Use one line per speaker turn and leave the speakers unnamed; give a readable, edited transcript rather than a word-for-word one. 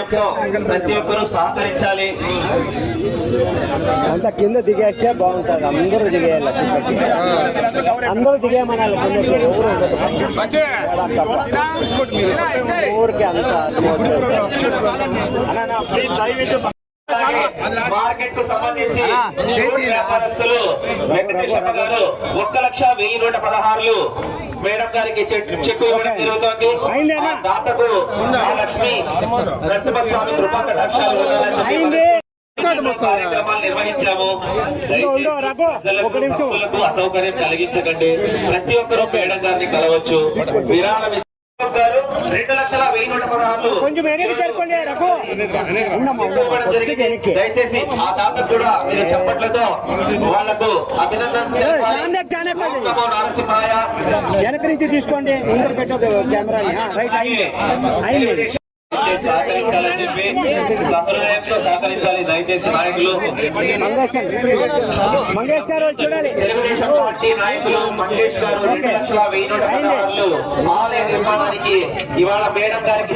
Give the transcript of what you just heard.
సమన్వయంతో ప్రతి ఒక్కరూ సహకరించాలి.
అంత కింద దిగేస్తే బాగుంటుంది. అందరూ దిగేయాలి, అందరూ దిగేయమనాలి. ఊరికి అంత
మార్కెట్ కు సంబంధించి వ్యాపారస్తులు వెంకటేశ్వర గారు 1,10,116 మేడం గారికి చెక్కు ఇవ్వడం జరుగుతోంది. దాతకు లక్ష్మీ నరసింహస్వామి కృపా కటాక్షాలు కార్యక్రమాలు నిర్వహించాము. భక్తులకు అసౌకర్యం కలిగించకండి. ప్రతి ఒక్కరూ మేడం గారిని కలవచ్చు. విరాళం 2,10,116 దయచేసి ఆ దాత కూడా మీరు చప్పట్లతో వాళ్లకు అభినందన నరసింహాయ
వెనక నుంచి తీసుకోండి. ముందర పెట్టదు కెమెరాని.
సహకరించాలని చెప్పి సహృదయంతో సహకరించాలి. దయచేసి నాయకులు, తెలుగుదేశం పార్టీ నాయకులు మంగేష్ గారు 2,10,116 ఆలయ నిర్మాణానికి ఇవాళ మేడం గారికి